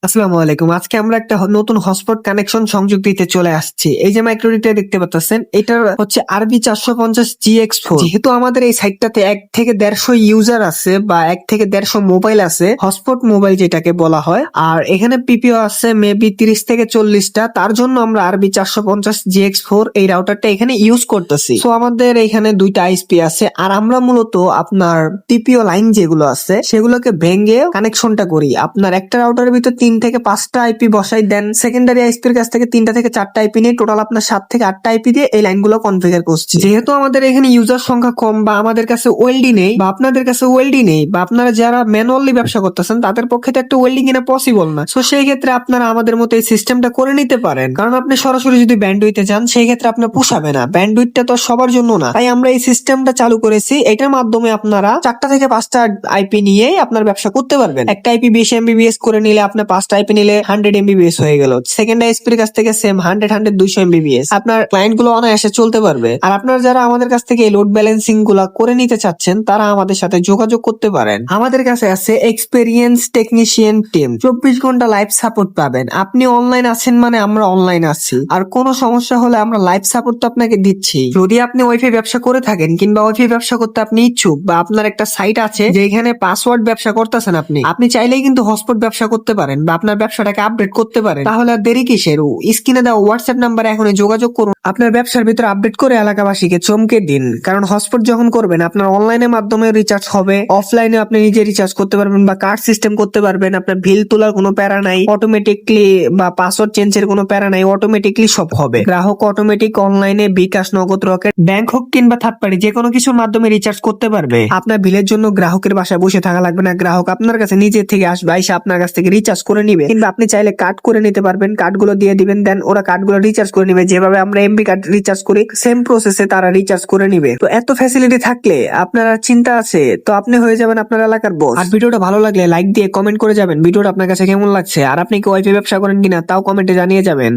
আসসালামু আলাইকুম। আজকে আমরা একটা নতুন হটস্পট কানেকশন সংযোগ দিতে চলে আসছি। এই যে মাইক্রোডিটা দেখতে পাচ্ছেন, এটার হচ্ছে আরবি 450 GX4। যেহেতু আমাদের এই সাইটটাতে 1 থেকে 150 ইউজার আছে বা 1 থেকে 150 মোবাইল আছে, হটস্পট মোবাইল যেটাকে বলা হয়, আর এখানে পিপিও আছে মেবি 30 থেকে 40টা। তার জন্য আমরা আরবি 450 GX4 এই রাউটারটা এখানে ইউজ করতেছি। সো আমাদের এখানে দুইটা আইএসপি আছে, আর আমরা মূলত আপনার পিপিও লাইন যেগুলো আছে সেগুলোকে ভেঙে কানেকশনটা করি। আপনার একটা রাউটারের ভিতর 3 থেকে 5টা আইপি বসাই দেন, সেকেন্ডারি আইএসপির কাছ থেকে 3টা থেকে 4টা আইপি নিয়ে টোটাল আপনার 7 থেকে 8টা আইপি দিয়ে এই লাইনগুলো কনফিগার করছি। যেহেতু আমাদের এখানে ইউজার সংখ্যা কম বা আমাদের কাছে ওয়েলডি নেই বা আপনাদের কাছে ওয়েলডি নেই বা আপনারা যারা ম্যানুয়ালি ব্যবসা করতেছেন তাদের পক্ষে তো একটা ওয়েল্ডিং কিনা পসিবল না। সো সেই ক্ষেত্রে আপনারা আমাদের মতো এই সিস্টেমটা করে নিতে পারেন, কারণ আপনি সরাসরি যদি ব্যান্ডউইথে যান সেই ক্ষেত্রে আপনার পোষাবে না। ব্যান্ডউইথটা তো সবার জন্য না, তাই আমরা এই সিস্টেমটা চালু করেছি। এটার মাধ্যমে আপনারা 4টা থেকে 5টা আইপি নিয়ে আপনার ব্যবসা করতে পারবেন। একটা আইপি 20 এমবিবিএস করে নিলে আপনার 5টা আইপি নিলে 100 এমবিবিএস হয়ে গেল। সেকেন্ড আইএসপির কাছ থেকে সেম 100 200 এমবিবিএস আপনার ক্লায়েন্ট গুলো অনায়াসে চলতে পারবে। আর আপনারা যারা আমাদের কাছ থেকে এই লোড ব্যালেন্সিং গুলা করে নিতে চাচ্ছেন তারা আমাদের সাথে যোগাযোগ করতে পারেন। আমাদের কাছে আছে এক্সপেরিয়েন্স টেকনিশিয়ান টিম, 24 ঘন্টা লাইভ সাপোর্ট পাবেন। আপনি অনলাইন আছেন মানে আমরা অনলাইন আছি, আর কোনো সমস্যা হলে আমরা লাইভ সাপোর্ট তো আপনাকে দিচ্ছি। যদি আপনি ওয়াইফাই ব্যবসা করে থাকেন কিংবা ওয়াইফাই ব্যবসা করতে আপনি ইচ্ছুক বা আপনার একটা সাইট আছে যেখানে পাসওয়ার্ড ব্যবসা করতেছেন, আপনি চাইলেই কিন্তু হটস্পট ব্যবসা করতে পারেন বা আপনার ব্যবসাটাকে আপডেট করতে পারেন। তাহলে আর দেরি কিসের? স্ক্রিনে দেওয়া হোয়াটসঅ্যাপ নাম্বারে এখনই যোগাযোগ করুন। আপনার ব্যবসার ভিতরে আপডেট করে এলাকাবাসীকে চমকে দিন, কারণ হটস্পট যখন করবেন আপনার অনলাইনের মাধ্যমে রিচার্জ হবে, অফলাইনে আপনি নিজে রিচার্জ করতে পারবেন বা কার্ড সিস্টেম করতে পারবেন। আপনার বিল তোলার কোনো প্যারা নাই, অটোমেটিকলি বা পাসওয়ার্ড চেঞ্জের কোনো প্যারা নাই, অটোমেটিকলি সব হবে। গ্রাহক অটোমেটিক অনলাইনে বিকাশ, নগদ, রকেট, ব্যাংক হোক কিংবা থার্ড পার্টি যে কোনো কিছুর মাধ্যমে রিচার্জ করতে পারবে। আপনার বিলের জন্য গ্রাহকের বাসায় বসে থাকা লাগবে না, গ্রাহক আপনার কাছে নিজে থেকে আসবে, এসে আপনার কাছ থেকে রিচার্জ করে নিবে। কিংবা আপনি চাইলে কার্ড করে নিতে পারবেন, কার্ডগুলো দিয়ে দিবেন, দেন ওরা কার্ডগুলো রিচার্জ করে নিবে। যেভাবে আমরা এমবি কার্ড রিচার্জ করি সেম প্রসেসে তারা রিচার্জ করে নিবে। তো এত ফ্যাসিলিটি থাকলে আপনারা চিন্তা আছে তো আপনি হয়ে যাবেন আপনার এলাকার বস। আর ভিডিওটা ভালো লাগলে লাইক দিয়ে কমেন্ট করে যাবেন ভিডিওটা আপনার কাছে কেমন লাগছে, আর আপনি কি ওয়াইফাই ব্যবসা করেন কিনা তাও কমেন্টে জানিয়ে যাবেন।